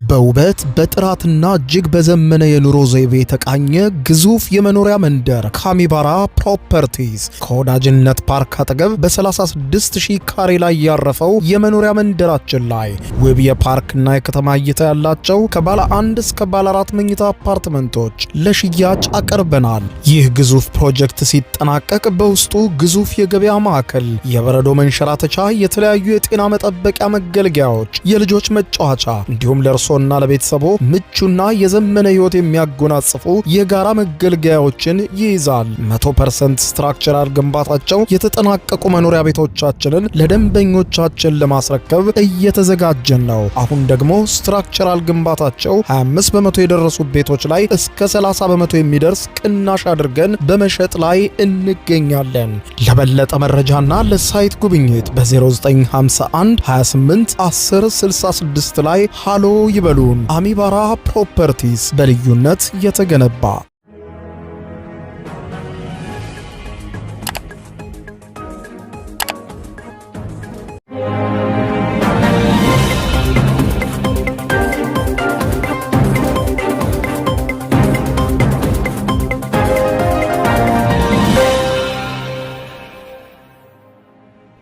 በውበት በጥራትና እጅግ በዘመነ የኑሮ ዘይቤ የተቃኘ ግዙፍ የመኖሪያ መንደር ካሚባራ ፕሮፐርቲስ ከወዳጅነት ፓርክ አጠገብ በ36000 ካሬ ላይ ያረፈው የመኖሪያ መንደራችን ላይ ውብ የፓርክና የከተማ እይታ ያላቸው ከባለ 1 እስከ ባለ 4 መኝታ አፓርትመንቶች ለሽያጭ አቀርበናል። ይህ ግዙፍ ፕሮጀክት ሲጠናቀቅ በውስጡ ግዙፍ የገበያ ማዕከል፣ የበረዶ መንሸራተቻ፣ የተለያዩ የጤና መጠበቂያ መገልገያዎች፣ የልጆች መጫወቻ እንዲሁም ለእርሶ እና ለቤተሰቦ ምቹና የዘመነ ህይወት የሚያጎናጽፉ የጋራ መገልገያዎችን ይይዛል። 100% ስትራክቸራል ግንባታቸው የተጠናቀቁ መኖሪያ ቤቶቻችንን ለደንበኞቻችን ለማስረከብ እየተዘጋጀን ነው። አሁን ደግሞ ስትራክቸራል ግንባታቸው 25 በመቶ የደረሱ ቤቶች ላይ እስከ 30 በመቶ የሚደርስ ቅናሽ አድርገን በመሸጥ ላይ እንገኛለን። ለበለጠ መረጃና ለሳይት ጉብኝት በ0951 28 10 66 ላይ ሃሎ ይበሉን። አሚባራ ፕሮፐርቲስ በልዩነት የተገነባ።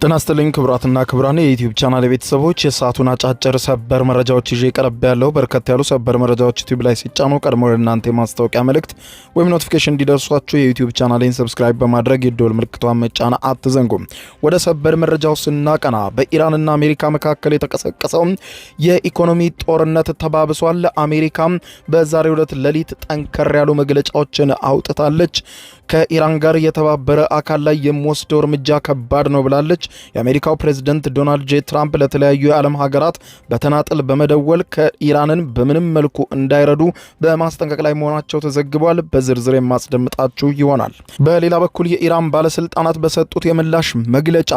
ጤና ይስጥልኝ ክቡራትና ክቡራን የዩቲዩብ ቻናል ቤተሰቦች፣ የሰዓቱን አጫጭር ሰበር መረጃዎች ይዤ ቀርብ ያለው። በርከት ያሉ ሰበር መረጃዎች ዩቲዩብ ላይ ሲጫኑ ቀድሞ ለእናንተ የማስታወቂያ መልእክት ወይም ኖቲፊኬሽን እንዲደርሷችሁ የዩቲዩብ ቻናሌን ሰብስክራይብ በማድረግ የደወል ምልክቷን መጫን አትዘንጉም። ወደ ሰበር መረጃው ስናቀና በኢራንና አሜሪካ መካከል የተቀሰቀሰው የኢኮኖሚ ጦርነት ተባብሷል። አሜሪካ በዛሬው ዕለት ሌሊት ጠንከር ያሉ መግለጫዎችን አውጥታለች። ከኢራን ጋር የተባበረ አካል ላይ የሚወስደው እርምጃ ከባድ ነው ብላለች። የአሜሪካው ፕሬዝዳንት ዶናልድ ጄ ትራምፕ ለተለያዩ የዓለም ሀገራት በተናጥል በመደወል ከኢራንን በምንም መልኩ እንዳይረዱ በማስጠንቀቅ ላይ መሆናቸው ተዘግቧል። በዝርዝር የማስደምጣችሁ ይሆናል። በሌላ በኩል የኢራን ባለስልጣናት በሰጡት የምላሽ መግለጫ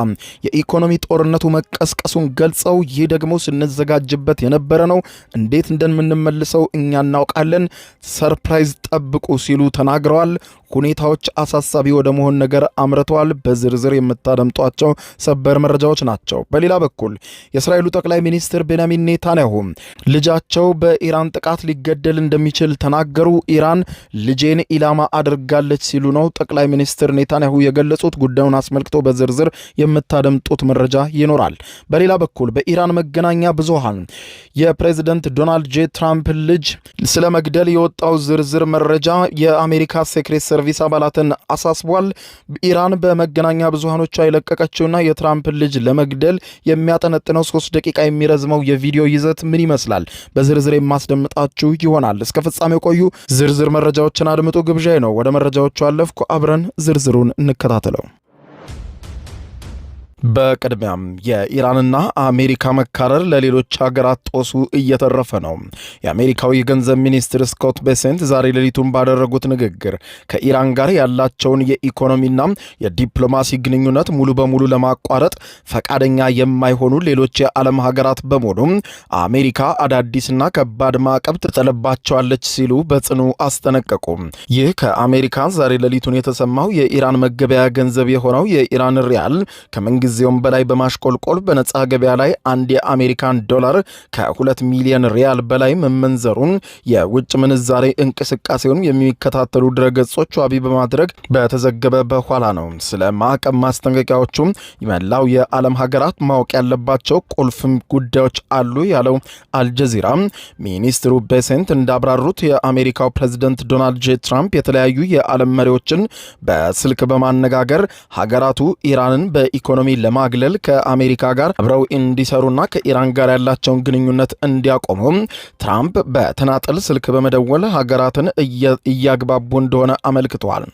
የኢኮኖሚ ጦርነቱ መቀስቀሱን ገልጸው ይህ ደግሞ ስንዘጋጅበት የነበረ ነው፣ እንዴት እንደምንመልሰው እኛ እናውቃለን፣ ሰርፕራይዝ ጠብቁ ሲሉ ተናግረዋል። ሁኔታዎች አሳሳቢ ወደ መሆን ነገር አምርተዋል። በዝርዝር የምታደምጧቸው ሰበር መረጃዎች ናቸው። በሌላ በኩል የእስራኤሉ ጠቅላይ ሚኒስትር ቤንያሚን ኔታንያሁ ልጃቸው በኢራን ጥቃት ሊገደል እንደሚችል ተናገሩ። ኢራን ልጄን ኢላማ አድርጋለች ሲሉ ነው ጠቅላይ ሚኒስትር ኔታንያሁ የገለጹት። ጉዳዩን አስመልክቶ በዝርዝር የምታደምጡት መረጃ ይኖራል። በሌላ በኩል በኢራን መገናኛ ብዙሃን የፕሬዝዳንት ዶናልድ ጄ ትራምፕ ልጅ ስለ መግደል የወጣው ዝርዝር መረጃ የአሜሪካ ሴክሬት ሰርቪስ አባላትን አሳስቧል። ኢራን በመገናኛ ብዙሃኖቿ የለቀቀችውና የትራምፕ ልጅ ለመግደል የሚያጠነጥነው 3 ደቂቃ የሚረዝመው የቪዲዮ ይዘት ምን ይመስላል? በዝርዝር የማስደምጣችሁ ይሆናል። እስከ ፍጻሜው ቆዩ። ዝርዝር መረጃዎችን አድምጡ ግብዣዬ ነው። ወደ መረጃዎቹ አለፍኩ። አብረን ዝርዝሩን እንከታተለው። በቅድሚያም የኢራንና አሜሪካ መካረር ለሌሎች ሀገራት ጦሱ እየተረፈ ነው። የአሜሪካው የገንዘብ ሚኒስትር ስኮት ቤሴንት ዛሬ ሌሊቱን ባደረጉት ንግግር ከኢራን ጋር ያላቸውን የኢኮኖሚና የዲፕሎማሲ ግንኙነት ሙሉ በሙሉ ለማቋረጥ ፈቃደኛ የማይሆኑ ሌሎች የዓለም ሀገራት በሙሉ አሜሪካ አዳዲስና ከባድ ማዕቀብ ትጥልባቸዋለች ሲሉ በጽኑ አስጠነቀቁ። ይህ ከአሜሪካ ዛሬ ሌሊቱን የተሰማው የኢራን መገበያ ገንዘብ የሆነው የኢራን ሪያል ከመንግስት ጊዜውም በላይ በማሽቆልቆል በነጻ ገበያ ላይ አንድ የአሜሪካን ዶላር ከ2 ሚሊዮን ሪያል በላይ መመንዘሩን የውጭ ምንዛሬ እንቅስቃሴውን የሚከታተሉ ድረገጾች ዋቢ በማድረግ በተዘገበ በኋላ ነው። ስለ ማዕቀብ ማስጠንቀቂያዎቹም መላው የዓለም ሀገራት ማወቅ ያለባቸው ቁልፍም ጉዳዮች አሉ ያለው አልጀዚራ ሚኒስትሩ ቤሴንት እንዳብራሩት የአሜሪካው ፕሬዝዳንት ዶናልድ ጄ ትራምፕ የተለያዩ የዓለም መሪዎችን በስልክ በማነጋገር ሀገራቱ ኢራንን በኢኮኖሚ ለማግለል ከአሜሪካ ጋር አብረው እንዲሰሩና ከኢራን ጋር ያላቸውን ግንኙነት እንዲያቆሙ ትራምፕ በተናጠል ስልክ በመደወል ሀገራትን እያግባቡ እንደሆነ አመልክተዋል።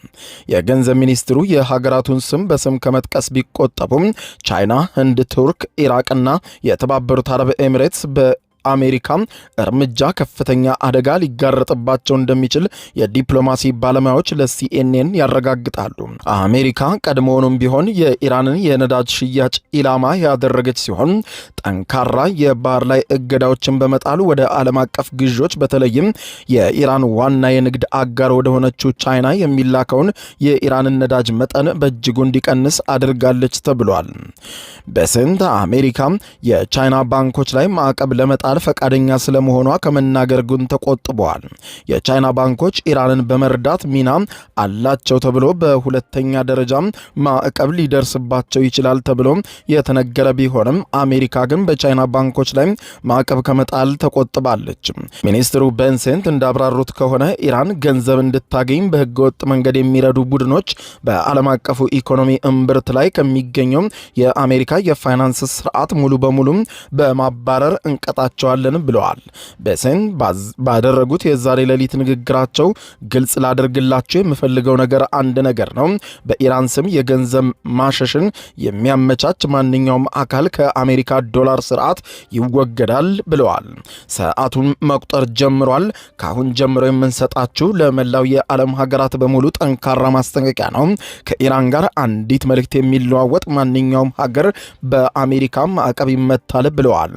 የገንዘብ ሚኒስትሩ የሀገራቱን ስም በስም ከመጥቀስ ቢቆጠቡም ቻይና፣ ህንድ፣ ቱርክ፣ ኢራቅና የተባበሩት አረብ ኤሚሬትስ አሜሪካ እርምጃ ከፍተኛ አደጋ ሊጋረጥባቸው እንደሚችል የዲፕሎማሲ ባለሙያዎች ለሲኤንኤን ያረጋግጣሉ። አሜሪካ ቀድሞውንም ቢሆን የኢራንን የነዳጅ ሽያጭ ኢላማ ያደረገች ሲሆን ጠንካራ የባህር ላይ እገዳዎችን በመጣሉ ወደ ዓለም አቀፍ ግዢዎች በተለይም የኢራን ዋና የንግድ አጋር ወደ ሆነችው ቻይና የሚላከውን የኢራንን ነዳጅ መጠን በእጅጉ እንዲቀንስ አድርጋለች ተብሏል። በስንት አሜሪካ የቻይና ባንኮች ላይ ማዕቀብ ለመጣል ለመጣል ፈቃደኛ ስለመሆኗ ከመናገር ግን ተቆጥበዋል። የቻይና ባንኮች ኢራንን በመርዳት ሚና አላቸው ተብሎ በሁለተኛ ደረጃ ማዕቀብ ሊደርስባቸው ይችላል ተብሎ የተነገረ ቢሆንም አሜሪካ ግን በቻይና ባንኮች ላይ ማዕቀብ ከመጣል ተቆጥባለች። ሚኒስትሩ ቤንሴንት እንዳብራሩት ከሆነ ኢራን ገንዘብ እንድታገኝ በህገወጥ መንገድ የሚረዱ ቡድኖች በዓለም አቀፉ ኢኮኖሚ እምብርት ላይ ከሚገኘው የአሜሪካ የፋይናንስ ስርዓት ሙሉ በሙሉ በማባረር እንቀጣቸዋለን ብለዋል። ቤንሴንት ባደረጉት የዛሬ ሌሊት ንግግራቸው ግልጽ ላደርግላቸው የምፈልገው ነገር አንድ ነገር ነው። በኢራን ስም የገንዘብ ማሸሽን የሚያመቻች ማንኛውም አካል ከአሜሪካ ዶላር ስርዓት ይወገዳል ብለዋል። ሰዓቱን መቁጠር ጀምሯል። ካሁን ጀምሮ የምንሰጣችሁ ለመላው የዓለም ሀገራት በሙሉ ጠንካራ ማስጠንቀቂያ ነው። ከኢራን ጋር አንዲት መልእክት የሚለዋወጥ ማንኛውም ሀገር በአሜሪካ ማዕቀብ ይመታል ብለዋል።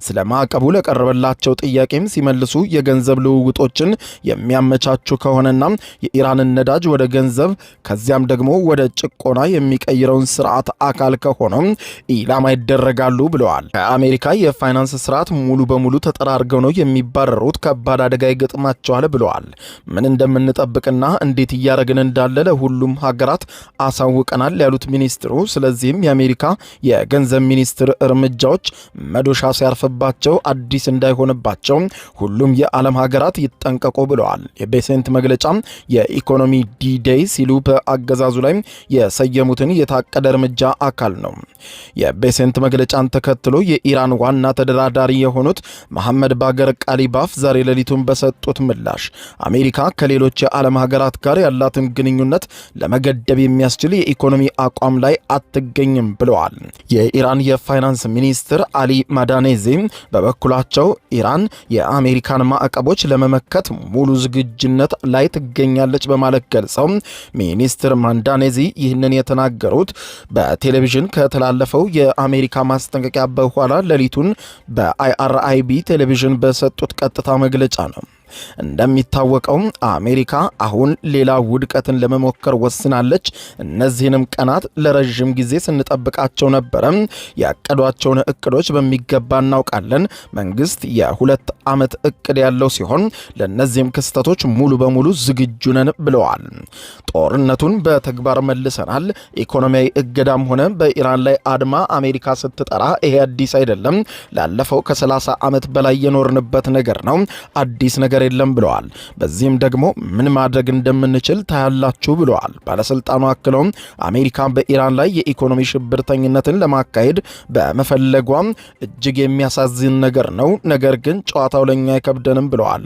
ስለ ማዕቀቡ ለቀረበላቸው ጥያቄም ሲመልሱ የገንዘብ ልውውጦችን የሚያመቻቹ ከሆነና የኢራንን ነዳጅ ወደ ገንዘብ ከዚያም ደግሞ ወደ ጭቆና የሚቀይረውን ስርዓት አካል ከሆነው ኢላማ ይደረጋሉ ብለዋል። ከአሜሪካ የፋይናንስ ስርዓት ሙሉ በሙሉ ተጠራርገው ነው የሚባረሩት። ከባድ አደጋ ይገጥማቸዋል ብለዋል። ምን እንደምንጠብቅና እንዴት እያደረግን እንዳለ ለሁሉም ሀገራት አሳውቀናል ያሉት ሚኒስትሩ፣ ስለዚህም የአሜሪካ የገንዘብ ሚኒስትር እርምጃዎች መዶሻ ሲያርፍባቸው አዲስ እንዳይሆንባቸው ሁሉም የዓለም ሀገራት ይጠንቀቁ ብለዋል። የቤሴንት መግለጫ የኢኮኖሚ ዲ-ዴይ ሲሉ በአገዛዙ ላይ የሰየሙትን የታቀደ እርምጃ አካል ነው። የቤሴንት መግለጫን ተከትሎ የኢራን ዋና ተደራዳሪ የሆኑት መሐመድ ባገር ቃሊባፍ ዛሬ ሌሊቱን በሰጡት ምላሽ አሜሪካ ከሌሎች የዓለም ሀገራት ጋር ያላትን ግንኙነት ለመገደብ የሚያስችል የኢኮኖሚ አቋም ላይ አትገኝም ብለዋል። የኢራን የፋይናንስ ሚኒስትር አሊ ማዳኔዚ በበኩላቸው ኢራን የአሜሪካን ማዕቀቦች ለመመከት ሙሉ ዝግጁነት ላይ ትገኛለች በማለት ገልጸው ሚኒስትር ማዳኔዚ ይህንን የተናገሩት በቴሌቪዥን ከተላለፈው የአሜሪካ ማስጠንቀቂያ በኋላ ሌሊቱን በአይአርአይቢ ቴሌቪዥን በሰጡት ቀጥታ መግለጫ ነው። እንደሚታወቀው አሜሪካ አሁን ሌላ ውድቀትን ለመሞከር ወስናለች። እነዚህንም ቀናት ለረጅም ጊዜ ስንጠብቃቸው ነበረ። ያቀዷቸውን እቅዶች በሚገባ እናውቃለን። መንግስት የ2 ዓመት እቅድ ያለው ሲሆን ለእነዚህም ክስተቶች ሙሉ በሙሉ ዝግጁ ነን ብለዋል። ጦርነቱን በተግባር መልሰናል። ኢኮኖሚያዊ እገዳም ሆነ በኢራን ላይ አድማ አሜሪካ ስትጠራ ይሄ አዲስ አይደለም። ላለፈው ከ30 ዓመት በላይ የኖርንበት ነገር ነው። አዲስ ነገር የለም ብለዋል። በዚህም ደግሞ ምን ማድረግ እንደምንችል ታያላችሁ ብለዋል። ባለስልጣኑ አክለውም አሜሪካ በኢራን ላይ የኢኮኖሚ ሽብርተኝነትን ለማካሄድ በመፈለጓም እጅግ የሚያሳዝን ነገር ነው። ነገር ግን ጨዋታው ለኛ አይከብደንም ብለዋል።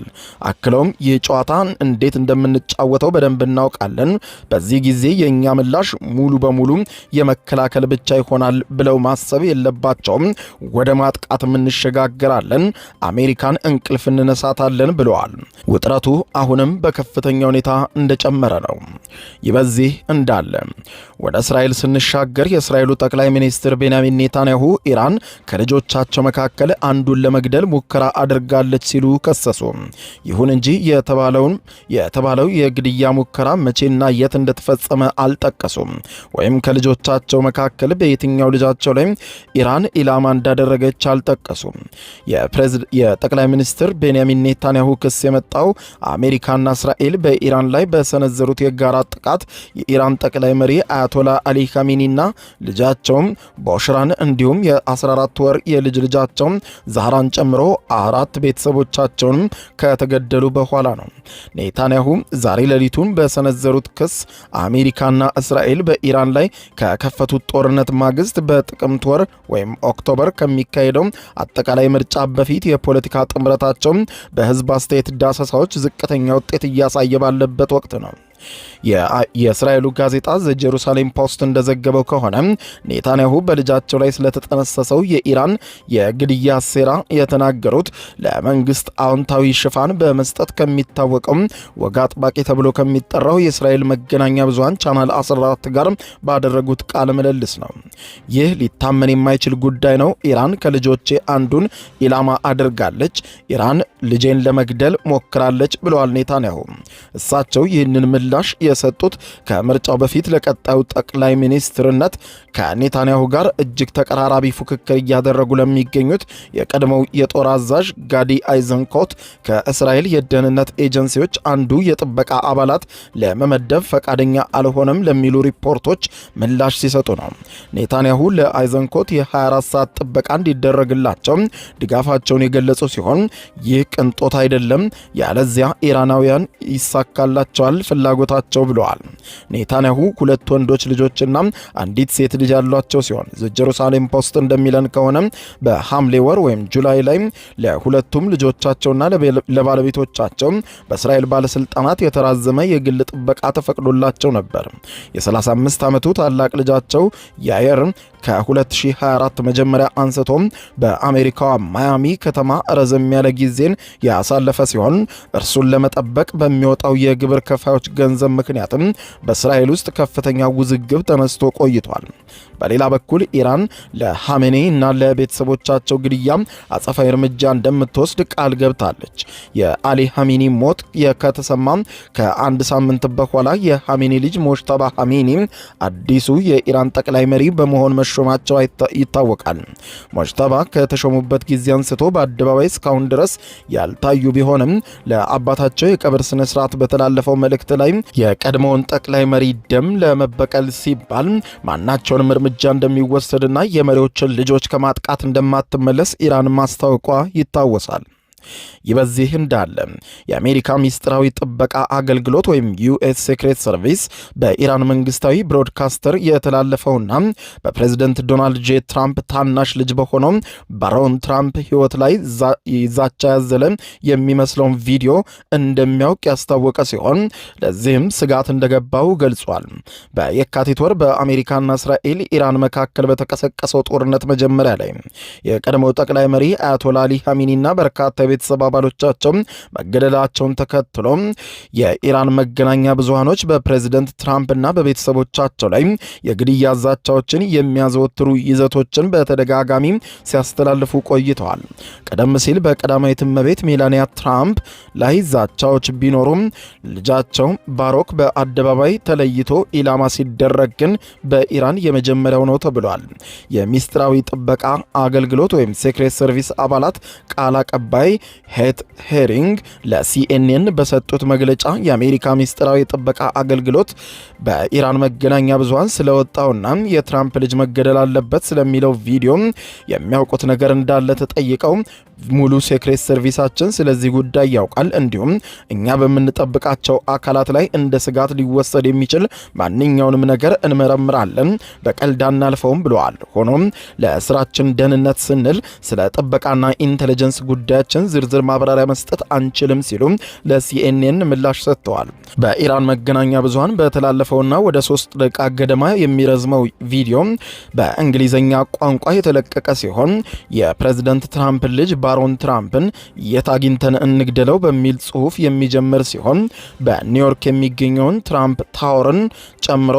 አክለውም ይህ ጨዋታን እንዴት እንደምንጫወተው በደንብ እናውቃለን። በዚህ ጊዜ የኛ ምላሽ ሙሉ በሙሉ የመከላከል ብቻ ይሆናል ብለው ማሰብ የለባቸውም። ወደ ማጥቃት እንሸጋገራለን። አሜሪካን እንቅልፍ እንነሳታለን ብለዋል። ውጥረቱ አሁንም በከፍተኛ ሁኔታ እንደጨመረ ነው። ይህ በዚህ እንዳለ ወደ እስራኤል ስንሻገር የእስራኤሉ ጠቅላይ ሚኒስትር ቤንያሚን ኔታንያሁ ኢራን ከልጆቻቸው መካከል አንዱን ለመግደል ሙከራ አድርጋለች ሲሉ ከሰሱ። ይሁን እንጂ የተባለው የግድያ ሙከራ መቼና የት እንደተፈጸመ አልጠቀሱም። ወይም ከልጆቻቸው መካከል በየትኛው ልጃቸው ላይ ኢራን ኢላማ እንዳደረገች አልጠቀሱም። የጠቅላይ ሚኒስትር ቤንያሚን ኔታንያሁ ክስ የመጣው አሜሪካና እስራኤል በኢራን ላይ በሰነዘሩት የጋራ ጥቃት የኢራን ጠቅላይ መሪ አያቶላ አሊ ካሚኒና ልጃቸውም ቦሽራን እንዲሁም የ14 ወር የልጅ ልጃቸው ዛህራን ጨምሮ 4 ቤተሰቦቻቸውንም ከተገደሉ በኋላ ነው። ኔታንያሁ ዛሬ ሌሊቱን በሰነዘሩት ክስ አሜሪካና እስራኤል በኢራን ላይ ከከፈቱት ጦርነት ማግስት በጥቅምት ወር ወይም ኦክቶበር ከሚካሄደው አጠቃላይ ምርጫ በፊት የፖለቲካ ጥምረታቸው በህዝብ አስተያየት ዳሰሳዎች ዝቅተኛ ውጤት እያሳየ ባለበት ወቅት ነው። የእስራኤሉ ጋዜጣ ዘ ጀሩሳሌም ፖስት እንደዘገበው ከሆነ ኔታንያሁ በልጃቸው ላይ ስለተጠነሰሰው የኢራን የግድያ ሴራ የተናገሩት ለመንግስት አዎንታዊ ሽፋን በመስጠት ከሚታወቀው ወግ አጥባቂ ተብሎ ከሚጠራው የእስራኤል መገናኛ ብዙሃን ቻናል 14 ጋር ባደረጉት ቃለ ምልልስ ነው። ይህ ሊታመን የማይችል ጉዳይ ነው። ኢራን ከልጆቼ አንዱን ኢላማ አድርጋለች። ኢራን ልጄን ለመግደል ሞክራለች ብለዋል ኔታንያሁ። እሳቸው ይህንን ምላሽ ምላሽ የሰጡት ከምርጫው በፊት ለቀጣዩ ጠቅላይ ሚኒስትርነት ከኔታንያሁ ጋር እጅግ ተቀራራቢ ፉክክር እያደረጉ ለሚገኙት የቀድሞው የጦር አዛዥ ጋዲ አይዘንኮት ከእስራኤል የደህንነት ኤጀንሲዎች አንዱ የጥበቃ አባላት ለመመደብ ፈቃደኛ አልሆነም ለሚሉ ሪፖርቶች ምላሽ ሲሰጡ ነው። ኔታንያሁ ለአይዘንኮት የ24 ሰዓት ጥበቃ እንዲደረግላቸው ድጋፋቸውን የገለጹ ሲሆን ይህ ቅንጦት አይደለም፣ ያለዚያ ኢራናውያን ይሳካላቸዋል ፍላጎታቸው ብለዋል። ኔታንያሁ 2 ወንዶች ልጆችና አንዲት ሴት ልጅ ያሏቸው ሲሆን ጀሩሳሌም ፖስት እንደሚለን ከሆነ በሐምሌ ወር ወይም ጁላይ ላይ ለሁለቱም ልጆቻቸውና ለባለቤቶቻቸው በእስራኤል ባለስልጣናት የተራዘመ የግል ጥበቃ ተፈቅዶላቸው ነበር። የ35 ዓመቱ ታላቅ ልጃቸው ያየር ከ2024 መጀመሪያ አንስቶ በአሜሪካዋ ማያሚ ከተማ ረዘም ያለ ጊዜን ያሳለፈ ሲሆን እርሱን ለመጠበቅ በሚወጣው የግብር ከፋዮች ገንዘብ ምክንያትም በእስራኤል ውስጥ ከፍተኛ ውዝግብ ተነስቶ ቆይቷል። በሌላ በኩል ኢራን ለሐሜኔ እና ለቤተሰቦቻቸው ግድያ አጸፋዊ እርምጃ እንደምትወስድ ቃል ገብታለች። የአሊ ሐሜኒ ሞት ከተሰማ ከአንድ ሳምንት በኋላ የሐሜኒ ልጅ ሞጅተባ ሐሜኒ አዲሱ የኢራን ጠቅላይ መሪ በመሆን መሾማቸው ይታወቃል። ሞጅተባ ከተሾሙበት ጊዜ አንስቶ በአደባባይ እስካሁን ድረስ ያልታዩ ቢሆንም ለአባታቸው የቀብር ስነ ስርዓት በተላለፈው መልእክት ላይ የቀድሞውን ጠቅላይ መሪ ደም ለመበቀል ሲባል ማናቸውንም እርምጃ እንደሚወሰድና የመሪዎችን ልጆች ከማጥቃት እንደማትመለስ ኢራን ማስታወቋ ይታወሳል። ይህ በዚህ እንዳለ የአሜሪካ ሚስጥራዊ ጥበቃ አገልግሎት ወይም ዩኤስ ሴክሬት ሰርቪስ በኢራን መንግስታዊ ብሮድካስተር የተላለፈውና በፕሬዝደንት ዶናልድ ጄ ትራምፕ ታናሽ ልጅ በሆነው ባሮን ትራምፕ ህይወት ላይ ዛቻ ያዘለ የሚመስለውን ቪዲዮ እንደሚያውቅ ያስታወቀ ሲሆን ለዚህም ስጋት እንደገባው ገልጿል። በየካቲት ወር በአሜሪካና እስራኤል ኢራን መካከል በተቀሰቀሰው ጦርነት መጀመሪያ ላይ የቀድሞው ጠቅላይ መሪ አያቶላ አሊ ሐሜኒና በርካታ የቤተሰብ አባሎቻቸው መገደላቸውን ተከትሎ የኢራን መገናኛ ብዙሃኖች በፕሬዝደንት ትራምፕና በቤተሰቦቻቸው ላይ የግድያ ዛቻዎችን የሚያዘወትሩ ይዘቶችን በተደጋጋሚ ሲያስተላልፉ ቆይተዋል። ቀደም ሲል በቀዳማዊት እመቤት ሜላኒያ ትራምፕ ላይ ዛቻዎች ቢኖሩም ልጃቸው ባሮክ በአደባባይ ተለይቶ ኢላማ ሲደረግ ግን በኢራን የመጀመሪያው ነው ተብሏል። የሚስጥራዊ ጥበቃ አገልግሎት ወይም ሴክሬት ሰርቪስ አባላት ቃል አቀባይ ሄት ሄሪንግ ለሲኤንኤን በሰጡት መግለጫ የአሜሪካ ሚስጥራዊ ጥበቃ አገልግሎት በኢራን መገናኛ ብዙሃን ስለወጣውና የትራምፕ ልጅ መገደል አለበት ስለሚለው ቪዲዮ የሚያውቁት ነገር እንዳለ ተጠይቀው ሙሉ ሴክሬት ሰርቪሳችን ስለዚህ ጉዳይ ያውቃል፣ እንዲሁም እኛ በምንጠብቃቸው አካላት ላይ እንደ ስጋት ሊወሰድ የሚችል ማንኛውንም ነገር እንመረምራለን፣ በቀልድ አናልፈውም ብለዋል። ሆኖም ለስራችን ደህንነት ስንል ስለ ጥበቃና ኢንተለጀንስ ጉዳያችን ዝርዝር ማብራሪያ መስጠት አንችልም ሲሉ ለሲኤንኤን ምላሽ ሰጥተዋል። በኢራን መገናኛ ብዙሃን በተላለፈውና ወደ 3 ደቂቃ ገደማ የሚረዝመው ቪዲዮ በእንግሊዝኛ ቋንቋ የተለቀቀ ሲሆን የፕሬዝደንት ትራምፕ ልጅ ባሮን ትራምፕን የት አግኝተን እንግደለው በሚል ጽሑፍ የሚጀምር ሲሆን በኒውዮርክ የሚገኘውን ትራምፕ ታወርን ጨምሮ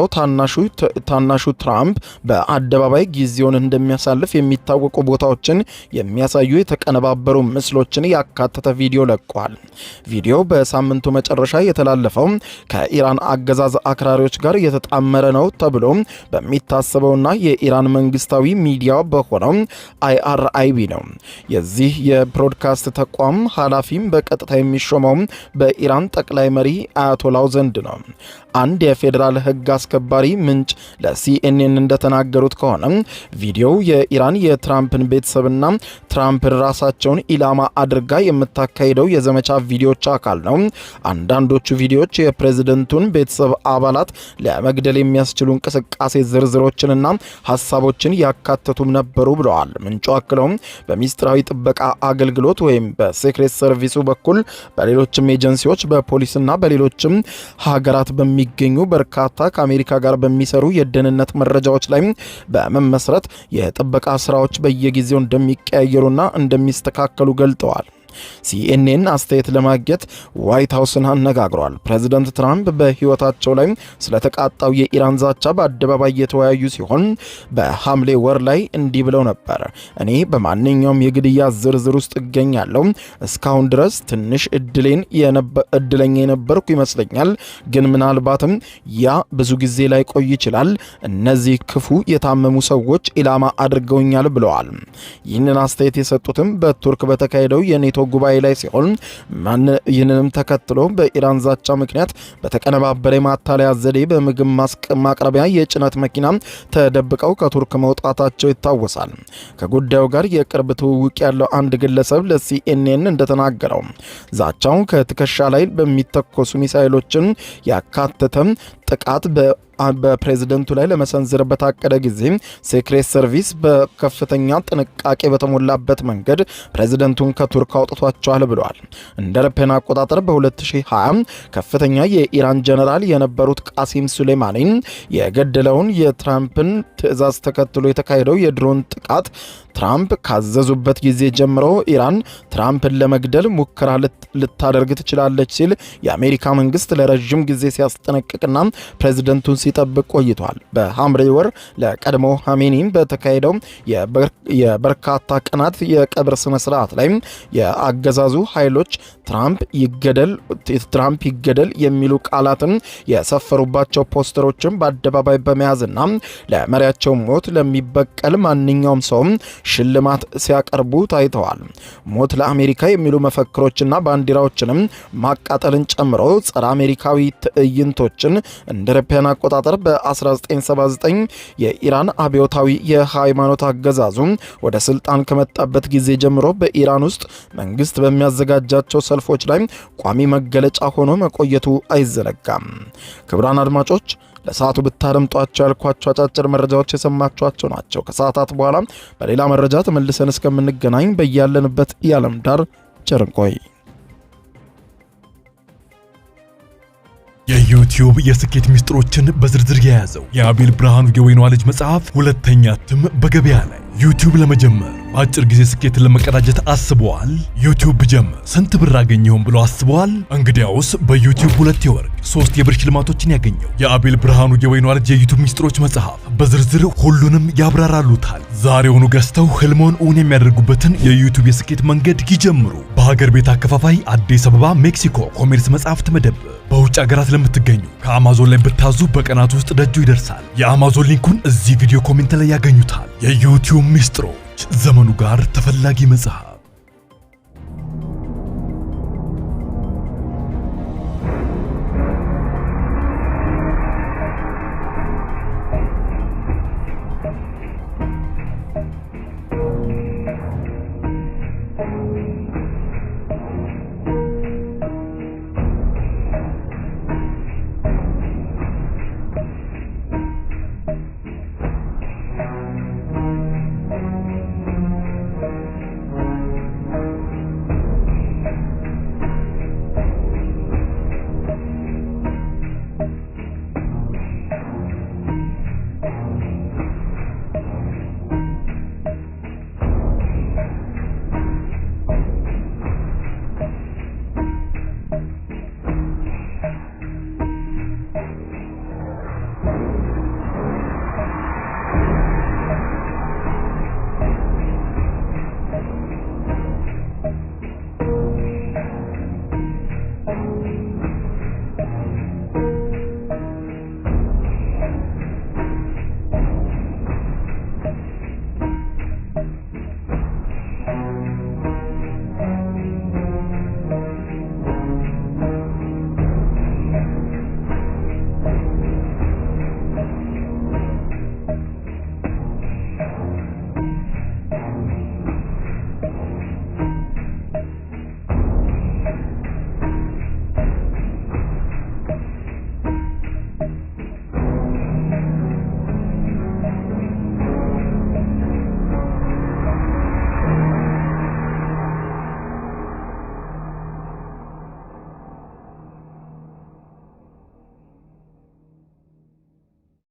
ታናሹ ትራምፕ በአደባባይ ጊዜውን እንደሚያሳልፍ የሚታወቁ ቦታዎችን የሚያሳዩ የተቀነባበሩ ምስሎችን ያካተተ ቪዲዮ ለቋል። ቪዲዮ በሳምንቱ መጨረሻ የተላለፈው ከኢራን አገዛዝ አክራሪዎች ጋር የተጣመረ ነው ተብሎ በሚታሰበውና የኢራን መንግስታዊ ሚዲያ በሆነው IRIB ነው። የዚህ የብሮድካስት ተቋም ኃላፊም በቀጥታ የሚሾመው በኢራን ጠቅላይ መሪ አያቶላው ዘንድ ነው። አንድ የፌዴራል ሕግ አስከባሪ ምንጭ ለሲኤንኤን እንደተናገሩት ከሆነ ቪዲዮው የኢራን የትራምፕን ቤተሰብና ትራምፕን ራሳቸውን ኢላማ አድርጋ የምታካሂደው የዘመቻ ቪዲዮዎች አካል ነው። አንዳንዶቹ ቪዲዮዎች የፕሬዝደንቱን ቤተሰብ አባላት ለመግደል የሚያስችሉ እንቅስቃሴ ዝርዝሮችንና ሀሳቦችን ያካተቱም ነበሩ ብለዋል። ምንጩ አክለውም በሚስጥራዊ ጥበቃ አገልግሎት ወይም በሴክሬት ሰርቪሱ በኩል በሌሎችም ኤጀንሲዎች በፖሊስና በሌሎችም ሀገራት በሚገኙ በርካታ ከአሜሪካ ጋር በሚሰሩ የደህንነት መረጃዎች ላይ በመመስረት የጥበቃ ስራዎች በየጊዜው እንደሚቀያየሩና እንደሚስተካከሉ ገልጠዋል። ሲኤንኤን አስተያየት ለማግኘት ዋይት ሃውስን አነጋግሯል። ፕሬዝዳንት ትራምፕ በህይወታቸው ላይ ስለተቃጣው የኢራን ዛቻ በአደባባይ የተወያዩ ሲሆን በሐምሌ ወር ላይ እንዲህ ብለው ነበር። እኔ በማንኛውም የግድያ ዝርዝር ውስጥ እገኛለሁ። እስካሁን ድረስ ትንሽ እድለኛ የነበርኩ ይመስለኛል፣ ግን ምናልባትም ያ ብዙ ጊዜ ላይ ቆይ ይችላል። እነዚህ ክፉ የታመሙ ሰዎች ኢላማ አድርገውኛል ብለዋል። ይህንን አስተያየት የሰጡትም በቱርክ በተካሄደው የኔቶ ጉባኤ ላይ ሲሆን ይህንንም ተከትሎ በኢራን ዛቻ ምክንያት በተቀነባበረ ማታለያ ዘዴ በምግብ ማቅረቢያ የጭነት መኪና ተደብቀው ከቱርክ መውጣታቸው ይታወሳል። ከጉዳዩ ጋር የቅርብ ትውውቅ ያለው አንድ ግለሰብ ለሲኤንኤን እንደተናገረው ዛቻው ከትከሻ ላይ በሚተኮሱ ሚሳኤሎችን ያካተተ ጥቃት በፕሬዝደንቱ ላይ ለመሰንዘር በታቀደ ጊዜ ሴክሬት ሰርቪስ በከፍተኛ ጥንቃቄ በተሞላበት መንገድ ፕሬዝደንቱን ከቱርክ አውጥቷቸዋል ብለዋል። እንደ አውሮፓውያን አቆጣጠር በ2020 ከፍተኛ የኢራን ጀነራል የነበሩት ቃሲም ሱሌማኒን የገደለውን የትራምፕን ትዕዛዝ ተከትሎ የተካሄደው የድሮን ጥቃት ትራምፕ ካዘዙበት ጊዜ ጀምሮ ኢራን ትራምፕን ለመግደል ሙከራ ልታደርግ ትችላለች ሲል የአሜሪካ መንግስት ለረጅም ጊዜ ሲያስጠነቅቅና ፕሬዝደንቱን ሲጠብቅ ቆይቷል። በሐምሌ ወር ለቀድሞ ሐሜኒ በተካሄደው የበርካታ ቀናት የቀብር ስነ ስርዓት ላይ የአገዛዙ ኃይሎች ትራምፕ ይገደል የሚሉ ቃላትን የሰፈሩባቸው ፖስተሮችን በአደባባይ በመያዝና ለመሪያቸው ሞት ለሚበቀል ማንኛውም ሰው ሽልማት ሲያቀርቡ ታይተዋል። ሞት ለአሜሪካ የሚሉ መፈክሮችና ባንዲራዎችንም ማቃጠልን ጨምሮ ጸረ አሜሪካዊ ትዕይንቶችን እንደ አውሮፓውያን አቆጣጠር በ1979 የኢራን አብዮታዊ የሃይማኖት አገዛዙ ወደ ስልጣን ከመጣበት ጊዜ ጀምሮ በኢራን ውስጥ መንግስት በሚያዘጋጃቸው ሰልፎች ላይ ቋሚ መገለጫ ሆኖ መቆየቱ አይዘነጋም። ክቡራን አድማጮች ለሰዓቱ ብታደምጧቸው ያልኳቸው አጫጭር መረጃዎች የሰማችኋቸው ናቸው። ከሰዓታት በኋላ በሌላ መረጃ ተመልሰን እስከምንገናኝ በያለንበት የዓለም ዳር ቸር እንቆይ። የዩቲዩብ የስኬት ሚስጥሮችን በዝርዝር የያዘው የአቤል ብርሃኑ የወይኗ ልጅ መጽሐፍ ሁለተኛ እትም በገበያ ላይ። ዩቲዩብ ለመጀመር በአጭር ጊዜ ስኬትን ለመቀዳጀት አስበዋል? ዩቲዩብ ብጀምር ስንት ብር አገኘሁም ብሎ አስበዋል? እንግዲያውስ በዩቲዩብ 2 የወርቅ 3 የብር ሽልማቶችን ያገኘው የአቤል ብርሃኑ የወይኗ ልጅ የዩቲዩብ ሚስጥሮች መጽሐፍ በዝርዝር ሁሉንም ያብራራሉታል። ዛሬውኑ ገዝተው ህልሞን እውን የሚያደርጉበትን የዩቲዩብ የስኬት መንገድ ይጀምሩ። በሀገር ቤት አከፋፋይ አዲስ አበባ ሜክሲኮ ኮሜርስ መጽሐፍት መደብር። በውጭ ሀገራት ለምትገኙ ከአማዞን ላይ ብታዙ በቀናት ውስጥ ደጁ ይደርሳል። የአማዞን ሊንኩን እዚህ ቪዲዮ ኮሜንት ላይ ያገኙታል። የዩቲዩብ ሚስጥሮች፣ ዘመኑ ጋር ተፈላጊ መጽሐፍ።